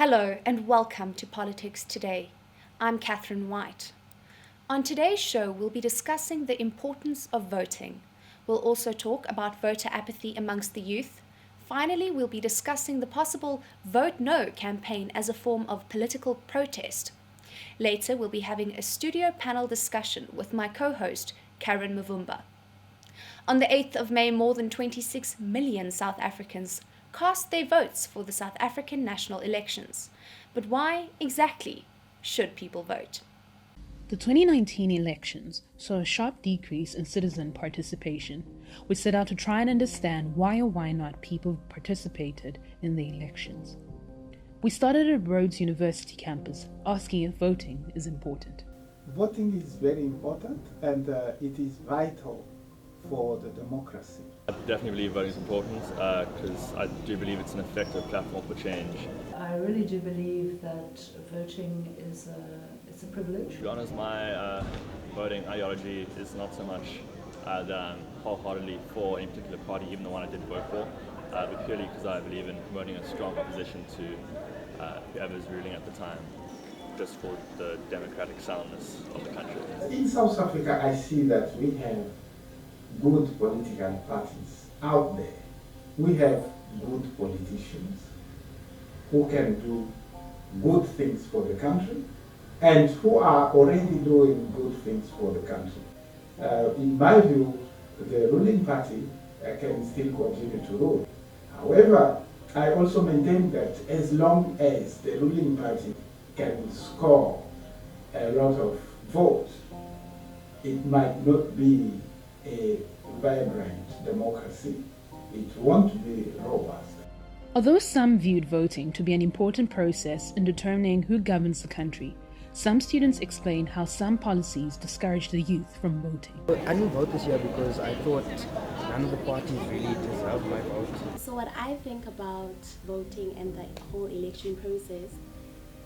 Hello and welcome to Politics Today. I'm Catherine White. On today's show, we'll be discussing the importance of voting. We'll also talk about voter apathy amongst the youth. Finally, we'll be discussing the possible Vote No campaign as a form of political protest. Later, we'll be having a studio panel discussion with my co-host, Karen Muvumba. On the 8th of May, more than 26 million South Africans cast their votes for the South African national elections. But why exactly should people vote? The 2019 elections saw a sharp decrease in citizen participation, which set out to try and understand why or why not people participated in the elections. We started at Rhodes University campus, asking if voting is important. Voting is very important and it is vital for the democracy. I definitely believe voting is important because I do believe it's an effective platform for change. I really do believe that voting is a privilege. To be honest, my voting ideology is not so much that I'm wholeheartedly for any particular party, even the one I did vote for, but purely because I believe in promoting a strong opposition to whoever's ruling at the time, just for the democratic soundness of the country. In South Africa, I see that we have good political parties out there. We have good politicians who can do good things for the country and who are already doing good things for the country. In my view, the ruling party can still continue to rule. However, I also maintain that as long as the ruling party can score a lot of votes, it might not be a vibrant democracy. It won't be robust. Although some viewed voting to be an important process in determining who governs the country, some students explained how some policies discourage the youth from voting. I didn't vote this year because I thought none of the parties really deserved my vote. So what I think about voting and the whole election process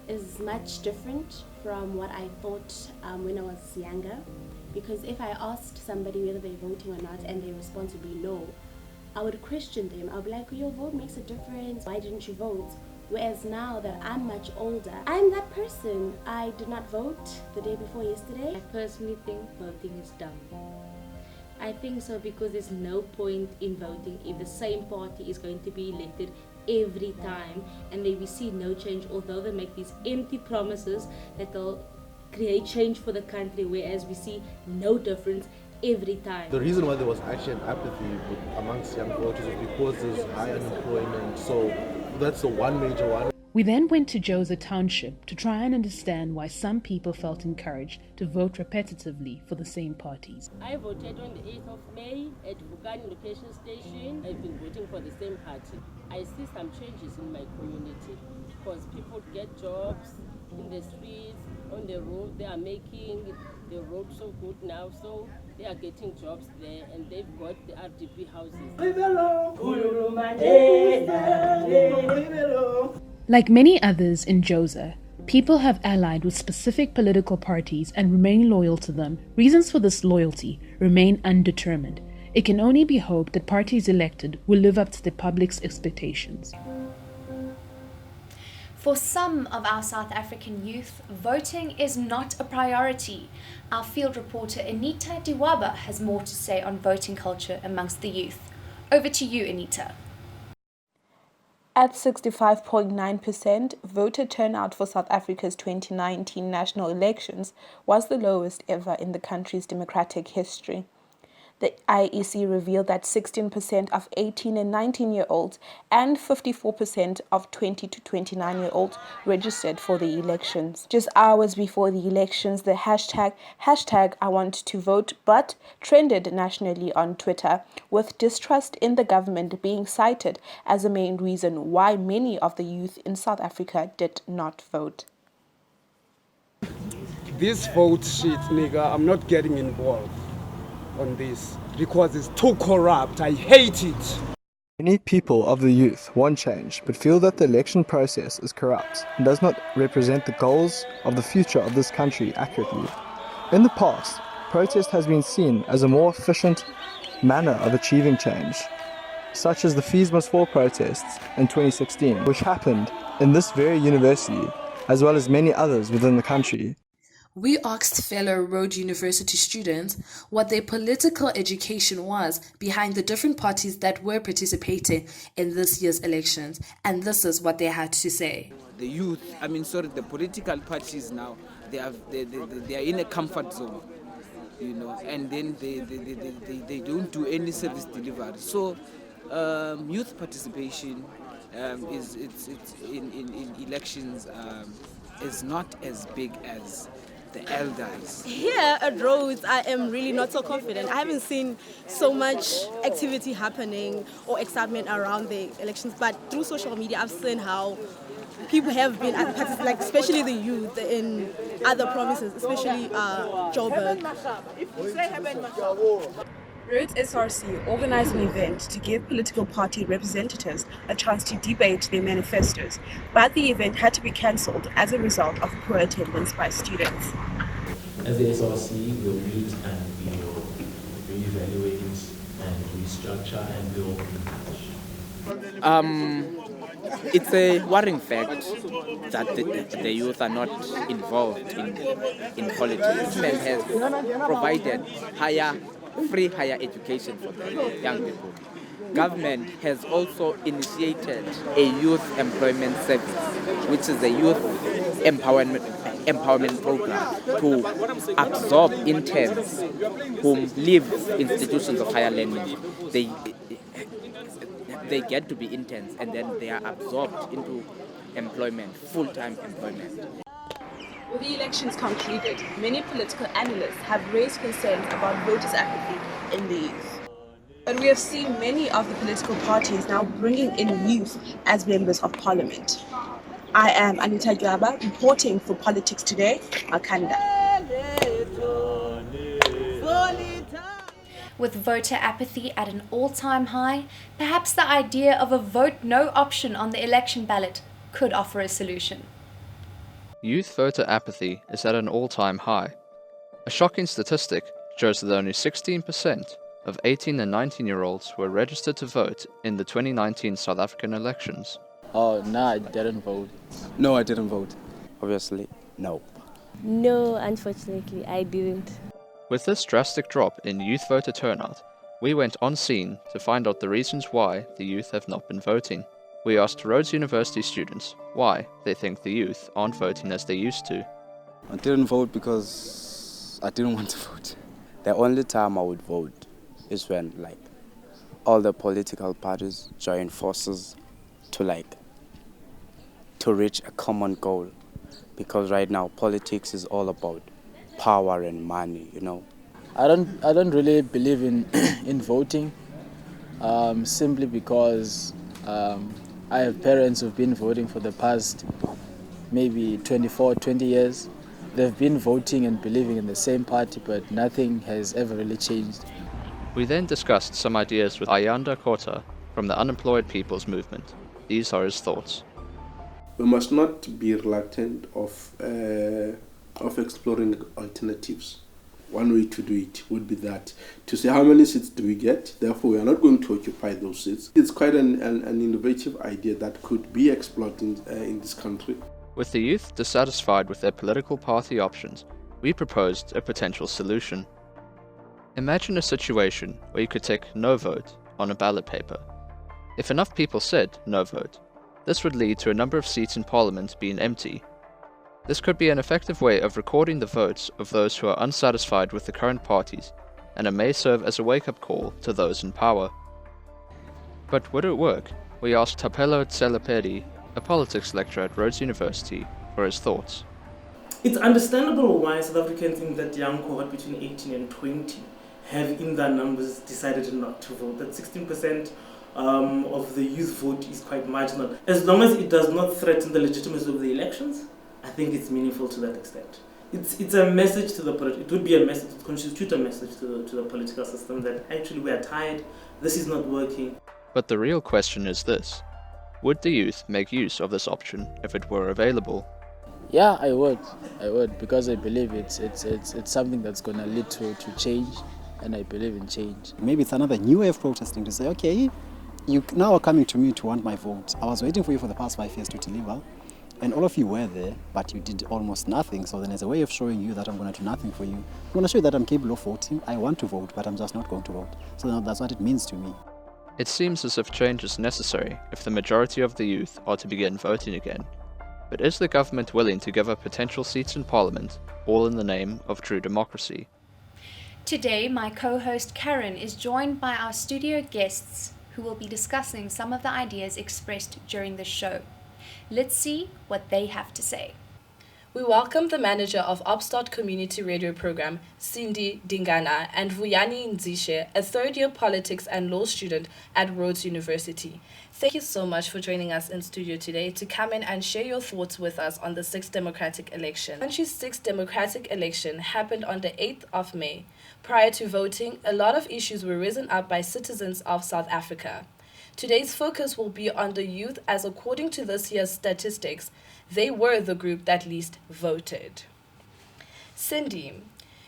is much different from what I thought when I was younger. Because if I asked somebody whether they're voting or not and their response would be no, I would question them. I'll be like, your vote makes a difference. Why didn't you vote? Whereas now that I'm much older, I'm that person. I did not vote the day before yesterday. I personally think voting is dumb. I think so because there's no point in voting if the same party is going to be elected every time and then we see no change, although they make these empty promises that they'll create change for the country, whereas we see no difference every time. The reason why there was actually an apathy amongst young voters was because there's high unemployment, so that's the one major one. We then went to Xhosa Township to try and understand why some people felt encouraged to vote repetitively for the same parties. I voted on the 8th of May at Vuyani location station. I've been voting for the same party. I see some changes in my community because people get jobs in the streets, on the road. They are making the road so good now, so they are getting jobs there and they've got the RUTV houses. Like many others in Xhosa, people have allied with specific political parties and remain loyal to them. Reasons for this loyalty remain undetermined. It can only be hoped that parties elected will live up to the public's expectations. For some of our South African youth, voting is not a priority. Our field reporter Anita Dywaba has more to say on voting culture amongst the youth. Over to you, Anita. At 65.9%, voter turnout for South Africa's 2019 national elections was the lowest ever in the country's democratic history. The IEC revealed that 16% of 18 and 19-year-olds and 54% of 20 to 29-year-olds registered for the elections. Just hours before the elections, the hashtag #IWantToVote trended nationally on Twitter, with distrust in the government being cited as the main reason why many of the youth in South Africa did not vote. This vote shit, nigga, I'm not getting involved on this because it's too corrupt. I hate it. Many people of the youth want change but feel that the election process is corrupt and does not represent the goals of the future of this country accurately. In the past, protest has been seen as a more efficient manner of achieving change. such as the Fees Must Fall protests in 2016, which happened in this very university, as well as many others within the country. We asked fellow Rhodes University students what their political education was behind the different parties that were participating in this year's elections, and this is what they had to say. The youth, the political parties now, they are in a comfort zone, and then they don't do any service delivery. So youth participation is in elections is not as big as the elders. Here at Rhodes, I am really not so confident. I haven't seen so much activity happening or excitement around the elections, but through social media, I've seen how people have been at parties, like especially the youth in other provinces, especially Joburg. Rhodes SRC organized an event to give political party representatives a chance to debate their manifestos, but the event had to be cancelled as a result of poor attendance by students. As the SRC, we'll meet and we will reevaluate and restructure and we will be in touch. It's a worrying fact that the youth are not involved in politics. Government has provided free higher education for the young people. Government has also initiated a youth employment service, which is a youth empowerment program to absorb interns whom leave institutions of higher learning. They get to be interns and then they are absorbed into employment, full-time employment. With the elections concluded, many political analysts have raised concerns about voters' apathy in the youth. But we have seen many of the political parties now bringing in youth as members of parliament. I am Anita Dywaba, reporting for Politics Today, Makanda. With voter apathy at an all-time high, perhaps the idea of a vote no option on the election ballot could offer a solution. Youth voter apathy is at an all-time high. A shocking statistic shows that only 16% of 18 and 19-year-olds were registered to vote in the 2019 South African elections. Oh, no, I didn't vote. No, I didn't vote. Obviously, no. No, unfortunately, I didn't. With this drastic drop in youth voter turnout, we went on scene to find out the reasons why the youth have not been voting. We asked Rhodes University students why they think the youth aren't voting as they used to. I didn't vote because I didn't want to vote. The only time I would vote is when all the political parties join forces to reach a common goal. Because right now politics is all about power and money, I don't really believe in voting, simply because I have parents who've been voting for the past maybe 20 years. They've been voting and believing in the same party, but nothing has ever really changed. We then discussed some ideas with Ayanda Kota from the Unemployed People's Movement. These are his thoughts. We must not be reluctant of exploring alternatives. One way to do it would be that to say how many seats do we get, therefore we are not going to occupy those seats. It's quite an innovative idea that could be explored in this country. With the youth dissatisfied with their political party options, we proposed a potential solution. Imagine a situation where you could take no vote on a ballot paper. If enough people said no vote, this would lead to a number of seats in Parliament being empty. This could be an effective way of recording the votes of those who are unsatisfied with the current parties, and it may serve as a wake-up call to those in power. But would it work? We asked Thapelo Tselepedi, a politics lecturer at Rhodes University, for his thoughts. It's understandable why South Africans in that young cohort between 18 and 20 have in their numbers decided not to vote. That 16% of the youth vote is quite marginal. As long as it does not threaten the legitimacy of the elections, I think it's meaningful to that extent. It's a message to it would be a message, it constitute a message to the political system that actually we are tired, this is not working. But the real question is this: would the youth make use of this option if it were available? Yeah, I would, because I believe it's something that's going to lead to change, and I believe in change. Maybe it's another new way of protesting to say, okay, you now are coming to me to want my vote. I was waiting for you for the past 5 years to deliver, and all of you were there, but you did almost nothing. So then as a way of showing you that I'm going to do nothing for you, I'm going to show you that I'm capable of voting. I want to vote, but I'm just not going to vote. So now that's what it means to me. It seems as if change is necessary if the majority of the youth are to begin voting again. But is the government willing to give up potential seats in Parliament, all in the name of true democracy? Today, my co-host Karen is joined by our studio guests who will be discussing some of the ideas expressed during the show. Let's see what they have to say. We welcome the manager of Upstart community radio program, Sindi Dingana, and Vuyani Ndzishe, a third-year politics and law student at Rhodes University. Thank you so much for joining us in studio today to come in and share your thoughts with us on the 6th democratic election. The country's 6th democratic election happened on the 8th of May. Prior to voting, a lot of issues were risen up by citizens of South Africa. Today's focus will be on the youth, as according to this year's statistics, they were the group that least voted. Cindy,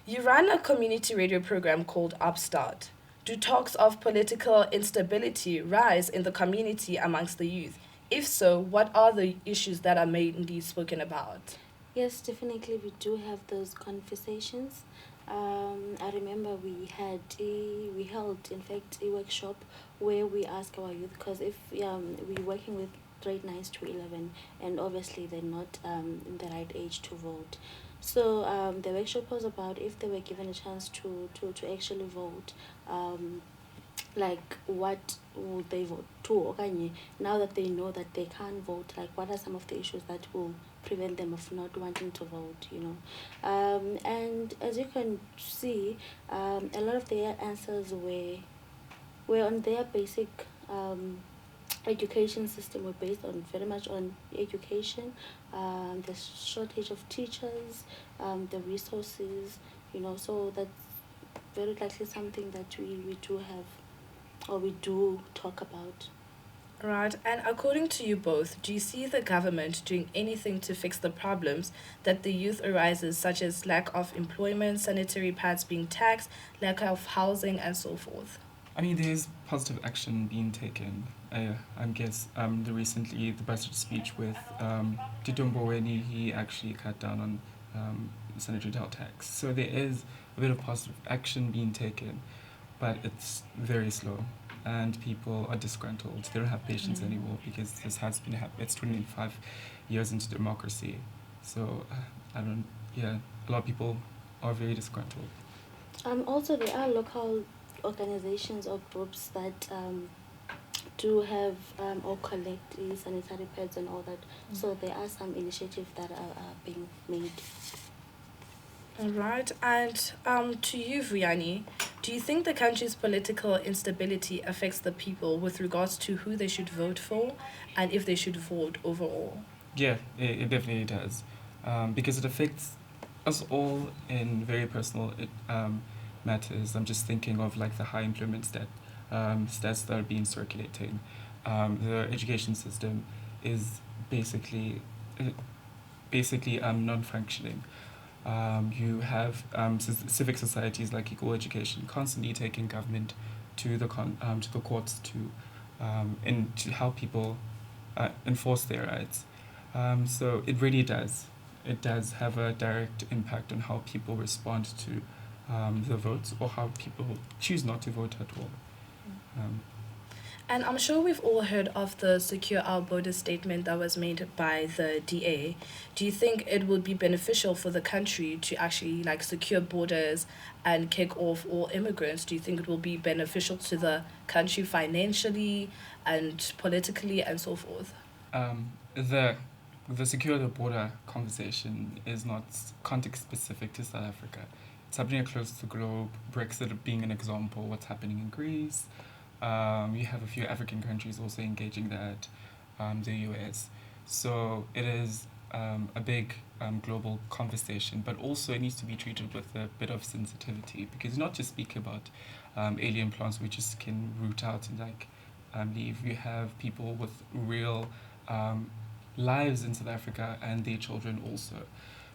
you run a community radio program called Upstart. Do talks of political instability rise in the community amongst the youth? If so, what are the issues that are mainly spoken about? Yes, definitely we do have those conversations. I remember we held in fact a workshop where we ask our youth, because if we're working with grade 9s to 11, and obviously they're not in the right age to vote. So the workshop was about if they were given a chance to actually vote, like what would they vote to? Now that they know that they can't vote, like what are some of the issues that will prevent them of not wanting to vote, and as you can see, a lot of their answers were on their basic education system, were based on very much on education, the shortage of teachers, the resources, so that's very likely something that we do have, or we do talk about. Right, and according to you both, do you see the government doing anything to fix the problems that the youth arises, such as lack of employment, sanitary pads being taxed, lack of housing, and so forth? I mean, there's positive action being taken. I guess the budget speech with Mpofu, he actually cut down on sanitary towel tax. So there is a bit of positive action being taken, but it's very slow. And people are disgruntled. They don't have patience anymore, because this has been happening. It's 25 years into democracy. So, a lot of people are very disgruntled. Also, there are local organizations or groups that do have or collect sanitary pads and all that. So there are some initiatives that are being made. All right, and to you, Vuyani, do you think the country's political instability affects the people with regards to who they should vote for and if they should vote overall? Yeah, it definitely does, because it affects us all in very personal matters. I'm just thinking of like the high employment stats that are being circulating. The education system is basically non-functioning. You have civic societies like Equal Education constantly taking government to the courts to help people enforce their rights. So it really does. It does have a direct impact on how people respond to the votes, or how people choose not to vote at all. And I'm sure we've all heard of the Secure Our Borders statement that was made by the DA. Do you think it would be beneficial for the country to actually secure borders and kick off all immigrants? Do you think it will be beneficial to the country financially and politically and so forth? The secure the border conversation is not context specific to South Africa. It's happening across the globe. Brexit being an example, what's happening in Greece. You have a few African countries also engaging that, the US. So it is a big global conversation, but also it needs to be treated with a bit of sensitivity, because not just speak about alien plants we just can root out and leave. You have people with real lives in South Africa and their children also.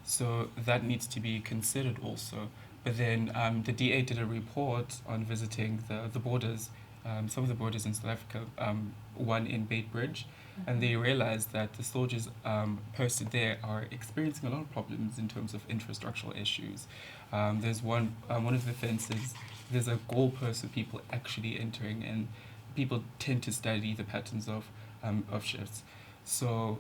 So that needs to be considered also. But then the DA did a report on visiting the borders some of the borders in South Africa, one in Beitbridge, and they realized that the soldiers posted there are experiencing a lot of problems in terms of infrastructural issues. There's one of the fences, there's a goalpost with people actually entering, and people tend to study the patterns of shifts. So,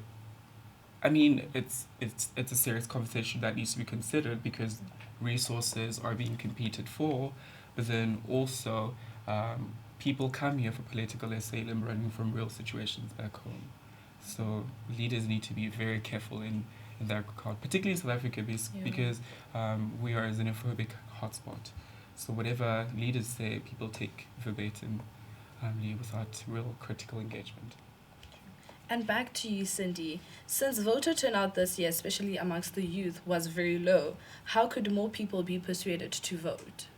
I mean, it's a serious conversation that needs to be considered because resources are being competed for, but then also people come here for political asylum running from real situations back home. So leaders need to be very careful in that regard, particularly in South Africa because we are a xenophobic hotspot. So whatever leaders say, people take verbatim without real critical engagement. And back to you, Cindy. Since voter turnout this year, especially amongst the youth, was very low, how could more people be persuaded to vote?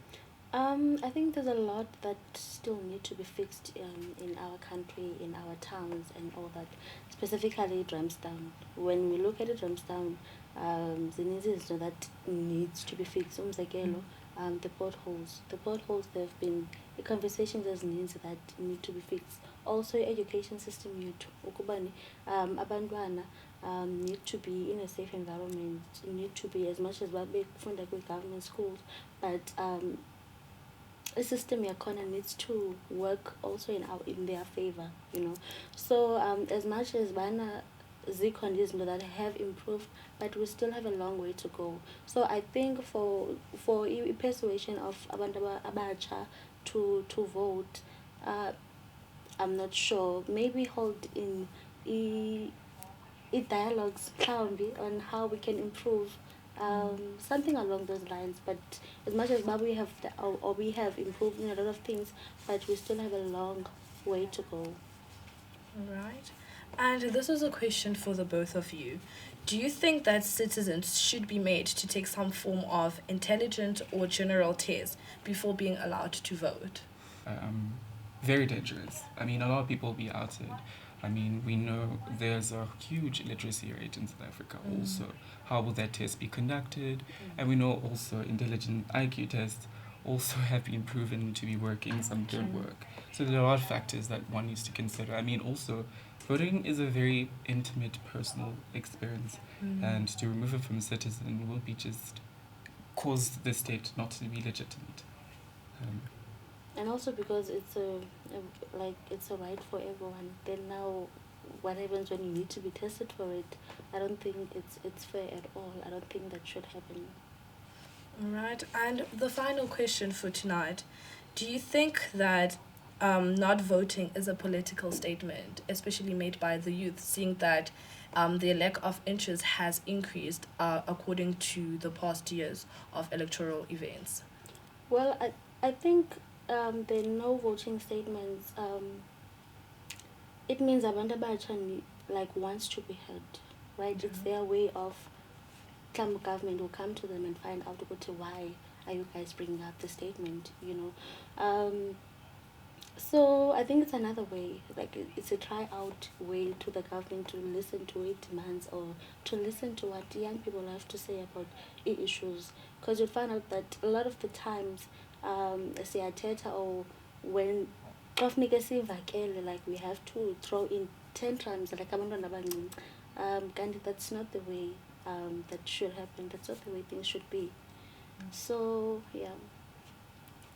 I think there's a lot that still need to be fixed in our country, in our towns, and all that. Specifically, Dramstown. When we look at it, Dramstown, zininzi that needs to be fixed. The potholes. The potholes, there have been conversations as needs that need to be fixed. Also, education system yethu ukubani abantwana need to be in a safe environment, need to be, as much as babefunda kwi-government schools, but a system yakhona needs to work also in their favor, So as much as bana zikhona izinto that have improved, but we still have a long way to go. So I think for persuasion of abantu abatsha to vote, I'm not sure. Maybe hold in dialogues on how we can improve, something along those lines. But as much as we have we have improved in a lot of things, but we still have a long way to go. Right. And this is a question for the both of you. Do you think that citizens should be made to take some form of intelligent or general test before being allowed to vote? Very dangerous. I mean, a lot of people will be outed. I mean, we know there's a huge literacy rate in South Africa also. How will that test be conducted? And we know also intelligent IQ tests also have been proven to be working, some don't work. So there are a lot of factors that one needs to consider. I mean, also, voting is a very intimate, personal experience, and to remove it from a citizen will be just cause the state not to be legitimate. And also because it's a right for everyone. Then now, what happens when you need to be tested for it? I don't think it's fair at all. I don't think that should happen. Right. And the final question for tonight: do you think that not voting is a political statement, especially made by the youth, seeing that their lack of interest has increased according to the past years of electoral events? Well, I think the no voting statements, it means abantu abatsha wants to be heard, right? It's their way of government will come to them and find out why are you guys bringing up the statement, So I think it's another way, it's a try out way to the government to listen to its demands or to listen to what young people have to say about issues. Because you'll find out that a lot of the times, siyathetha or when we have to throw in tantrums like abantwana abancinci, kanti that's not the way that should happen. That's not the way things should be. So yeah.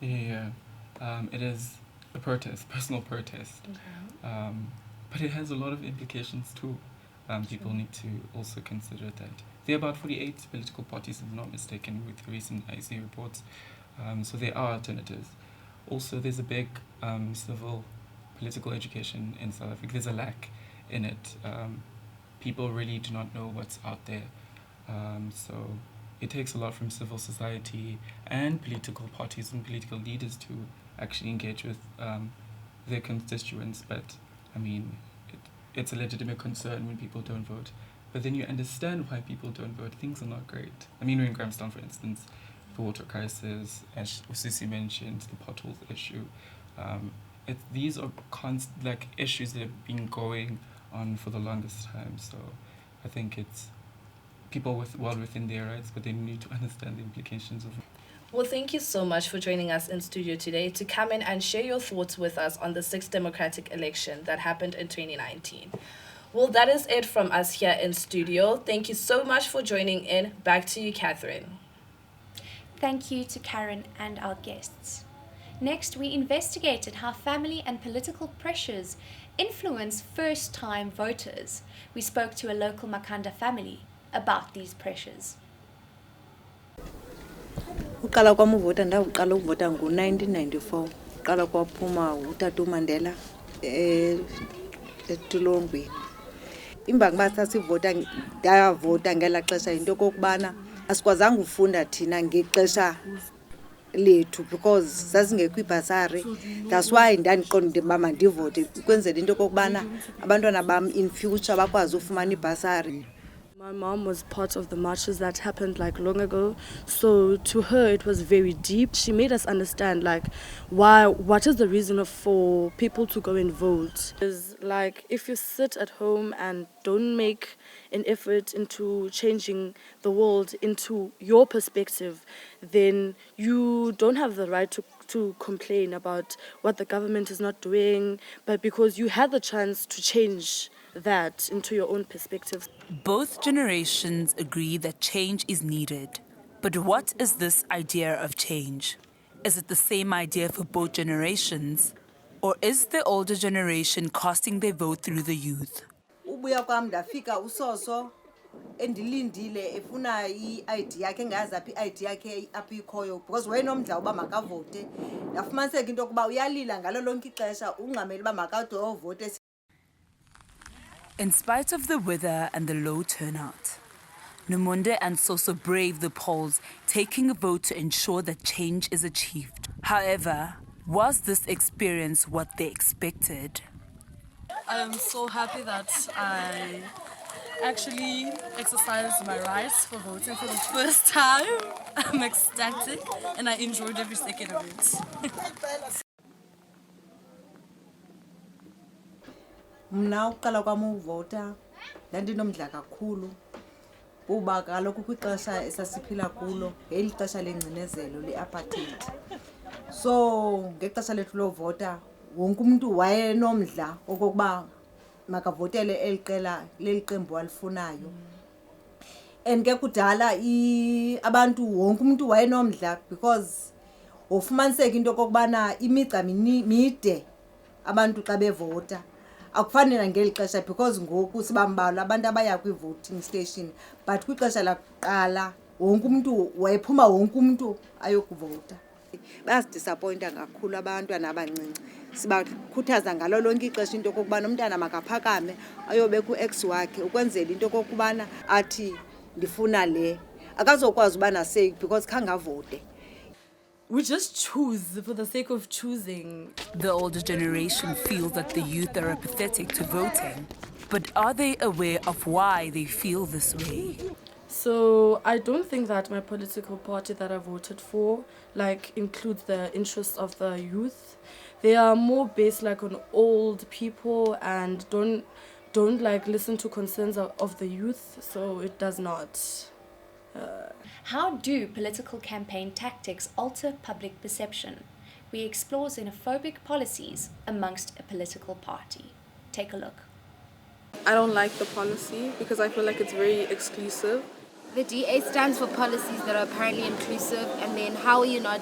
It is a protest, personal protest, but it has a lot of implications too. People need to also consider that there are about 48 political parties, if I'm not mistaken, with recent IC reports. So there are alternatives. Also, there's a big civil political education in South Africa. There's a lack in it. People really do not know what's out there. So it takes a lot from civil society and political parties and political leaders to actually engage with their constituents. But, I mean, it's a legitimate concern when people don't vote. But then you understand why people don't vote. Things are not great. I mean, we're in Grahamstown, for instance, the water crisis, as Sisi mentioned, the potholes issue. These are issues that have been going on for the longest time. So I think it's people well within their rights, but they need to understand the implications of it. Well, thank you so much for joining us in studio today to come in and share your thoughts with us on the 6th democratic election that happened in 2019. Well, that is it from us here in studio. Thank you so much for joining in. Back to you, Catherine. Thank you to Karen and our guests. Next, we investigated how family and political pressures influence first-time voters. We spoke to a local Makanda family about these pressures. Uqala kwami uvota ndawuqala ukuvota ngo-1994 uqala kwaphuma utata uMandela etulongweni imbangi basasivota ndayavota ngela xesha into kokubana asikwazanga ufunda thina ngexesha lethu because sasingekho ibhasari. That's why ndandiqonda uba mandivote ukwenzela into kokubana abantwana bam in future bakwazi ufumana ibhasari. My mom was part of the marches that happened long ago, so to her it was very deep. She made us understand what is the reason for people to go and vote. Is if you sit at home and don't make an effort into changing the world into your perspective, then you don't have the right to complain about what the government is not doing, but because you had the chance to change that into your own perspective. Both generations agree that change is needed. But what is this idea of change? Is it the same idea for both generations? Or is the older generation casting their vote through the youth? Ubuya kwam ndafika usoso endilindile efuna i-ID yakhe engazi apha i-ID yakhe apha ikhoyo because wayenomdla uba makavote. Ndafumaniseka into yokuba uyalila ngalo lonke ixesha ungxamele uba makade ovote. In spite of the weather and the low turnout, Numunde and Soso braved the polls, taking a vote to ensure that change is achieved. However, was this experience what they expected? I am so happy that I actually exercised my rights for voting for the first time. I'm ecstatic and I enjoyed every second of it. Mna uqala kwami uvota ndandinomdla kakhulu kuba kaloku kwixesha esasiphila kulo ngeli xesha lengcinezelo le-apartheid. So ngexesha lethu lovota wonke umuntu wayenomdla okokuba makavotele leli qembu alifunayo. And ke kudala abantu wonke umuntu wayenomdla because ufumaniseka into kokubana imigca mide abantu xa bevota. Akufani ngeli xesha because ngoku sibambalwa abantu abaya kwi-voting station, but kwixesha lakuqala wonke umuntu wayephuma wonke umuntu ayokuvota. Bayasidisappointa kakhulu abantwana abancinci. Sibakhuthaza ngalo lonke ixesha into kokubana umntana makaphakame ayobe ku-ex wakhe ukwenzela into kokubana athi ndifuna le akazokwazi uba na-say because khangavote. We just choose for the sake of choosing. The older generation feels that the youth are apathetic to voting. But are they aware of why they feel this way? So I don't think that my political party that I voted for includes the interests of the youth. They are more based on old people and don't listen to concerns of the youth, so it does not. How do political campaign tactics alter public perception? We explore xenophobic policies amongst a political party. Take a look. I don't like the policy because I feel like it's very exclusive. The DA stands for policies that are apparently inclusive, and then how are you not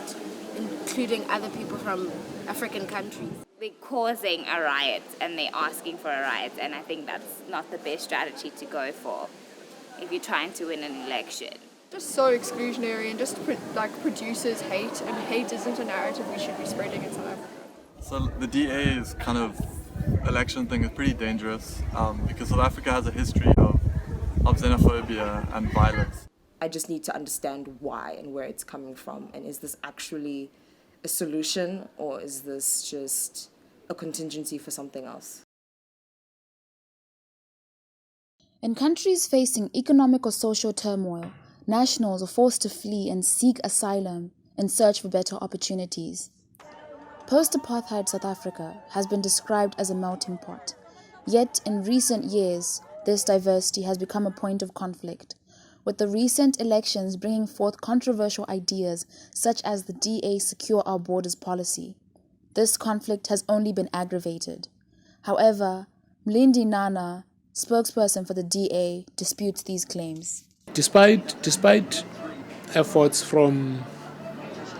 including other people from African countries? They're causing a riot and they're asking for a riot, and I think that's not the best strategy to go for if you're trying to win an election. Just so exclusionary and just produces hate, and hate isn't a narrative we should be spreading in South Africa. So the DA's kind of election thing is pretty dangerous because South Africa has a history of xenophobia and violence. I just need to understand why and where it's coming from, and is this actually a solution or is this just a contingency for something else? In countries facing economic or social turmoil, nationals are forced to flee and seek asylum in search for better opportunities. Post-apartheid South Africa has been described as a melting pot, yet in recent years, this diversity has become a point of conflict, with the recent elections bringing forth controversial ideas such as the DA Secure Our Borders policy. This conflict has only been aggravated. However, Mlindi Nana, spokesperson for the DA, disputes these claims. Despite efforts from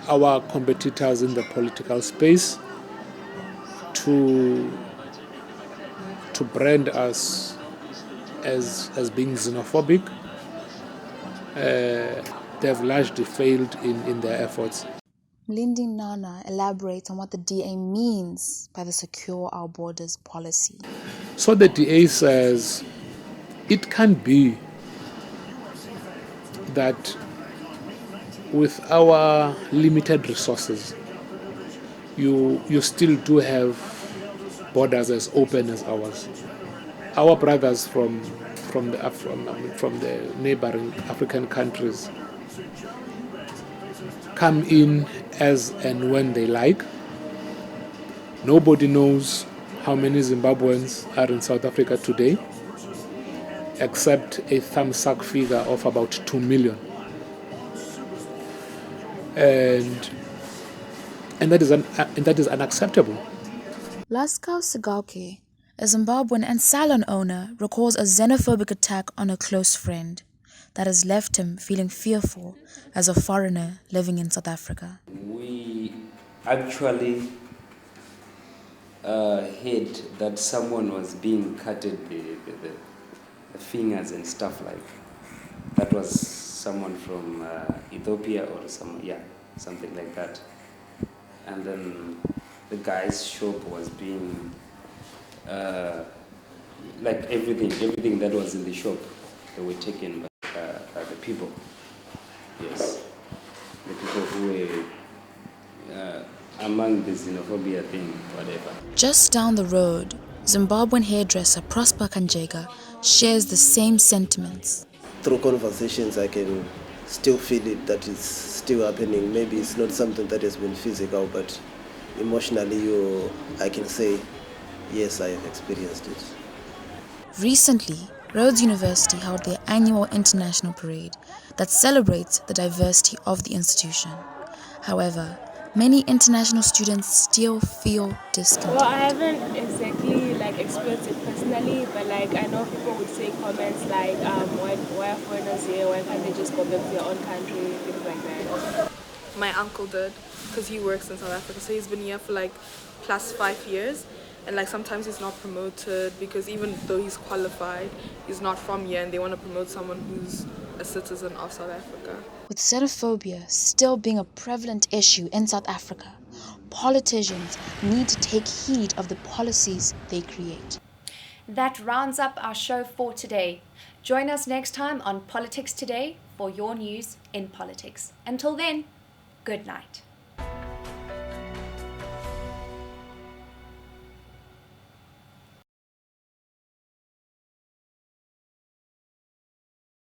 our competitors in the political space to brand us as being xenophobic, they've largely failed in their efforts. Mlindi Nana elaborates on what the DA means by the Secure Our Borders policy. So the DA says it can be that with our limited resources, you still do have borders as open as ours. Our brothers from the neighboring African countries come in as and when they like. Nobody knows how many Zimbabweans are in South Africa today, except a thumbsuck figure of about 2 million. And that is unacceptable. Laskau Sigauke, a Zimbabwean and salon owner, recalls a xenophobic attack on a close friend that has left him feeling fearful as a foreigner living in South Africa. We actually heard that someone was being cutted the fingers and stuff like that. Was someone from Ethiopia or something like that. And then the guy's shop was being like everything that was in the shop, they were taken by the people. Yes, the people who were among the xenophobia thing, whatever. Just down the road, Zimbabwean hairdresser Prosper Kanjega shares the same sentiments. Through conversations, I can still feel it, that it's still happening. Maybe it's not something that has been physical, but emotionally, I can say, yes, I have experienced it. Recently, Rhodes University held their annual international parade that celebrates the diversity of the institution. However, many international students still feel discontent. Well, I haven't exactly experienced it personally, but I know people would say comments like, why are foreigners here? Why can't they just go back to their own country? Things like that. My uncle did, because he works in South Africa, so he's been here for plus 5 years. And sometimes he's not promoted because even though he's qualified, he's not from here, and they want to promote someone who's a citizen of South Africa. With xenophobia still being a prevalent issue in South Africa, politicians need to take heed of the policies they create. That rounds up our show for today. Join us next time on Politics Today for your news in politics. Until then, good night.